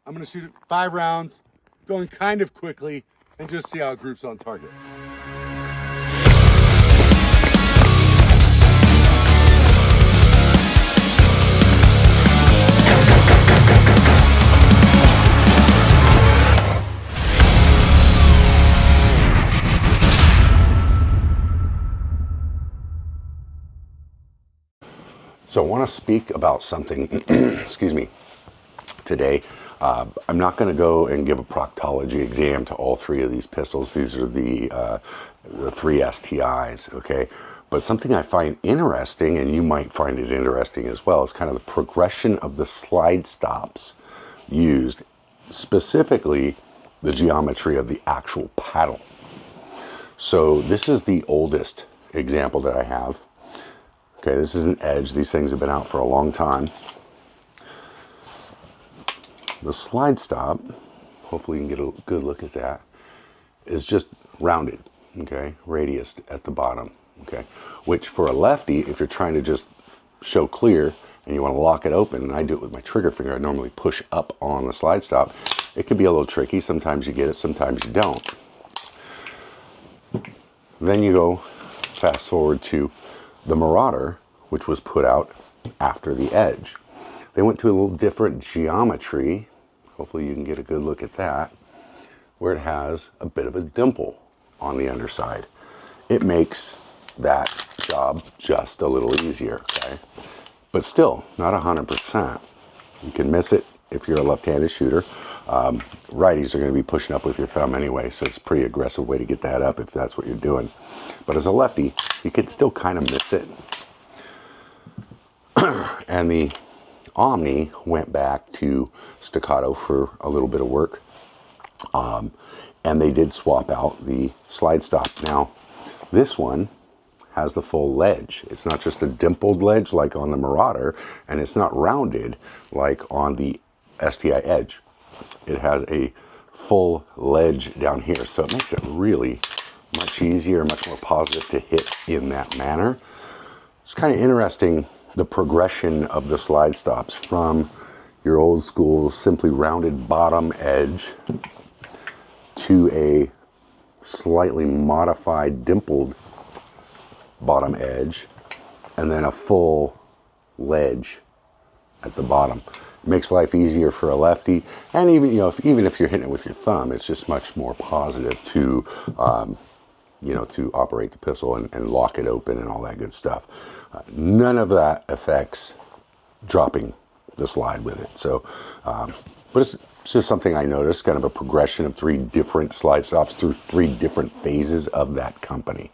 I'm gonna shoot it 5 rounds, going kind of quickly, and just see how it groups on target. So I want to speak about something, excuse me, today. I'm not going to go and give a proctology exam to all 3 of these pistols. These are the 3 STIs, okay? But something I find interesting, and you might find it interesting as well, is kind of the progression of the slide stops used, specifically the geometry of the actual paddle. So this is the oldest example that I have. Okay, this is an edge. These things have been out for a long time. The slide stop, hopefully you can get a good look at that, is just rounded, okay, radius at the bottom, okay, which for a lefty, if you're trying to just show clear and you want to lock it open, and I do it with my trigger finger, I normally push up on the slide stop, it can be a little tricky. Sometimes you get it, sometimes you don't. Then you go fast forward to the Marauder, which was put out after the Edge. They went to a little different geometry. Hopefully you can get a good look at that, where it has a bit of a dimple on the underside. It makes that job just a little easier, okay? But still, not 100%. You can miss it if you're a left-handed shooter. Righties are going to be pushing up with your thumb anyway, so it's a pretty aggressive way to get that up if that's what you're doing. But as a lefty, you could still kind of miss it. And the Omni went back to Stacatto for a little bit of work. And they did swap out the slide stop. Now, this one has the full ledge. It's not just a dimpled ledge like on the Marauder, and it's not rounded like on the STI Edge. It has a full ledge down here, so it makes it really much easier, much more positive to hit in that manner. It's kind of interesting, the progression of the slide stops from your old school simply rounded bottom edge to a slightly modified dimpled bottom edge, and then a full ledge at the bottom. It makes life easier for a lefty, and even even if you're hitting it with your thumb, it's just much more positive to to operate the pistol and lock it open and all that good stuff. None of that affects dropping the slide with it. So, but it's just something I noticed, kind of a progression of 3 different slide stops through 3 different phases of that company.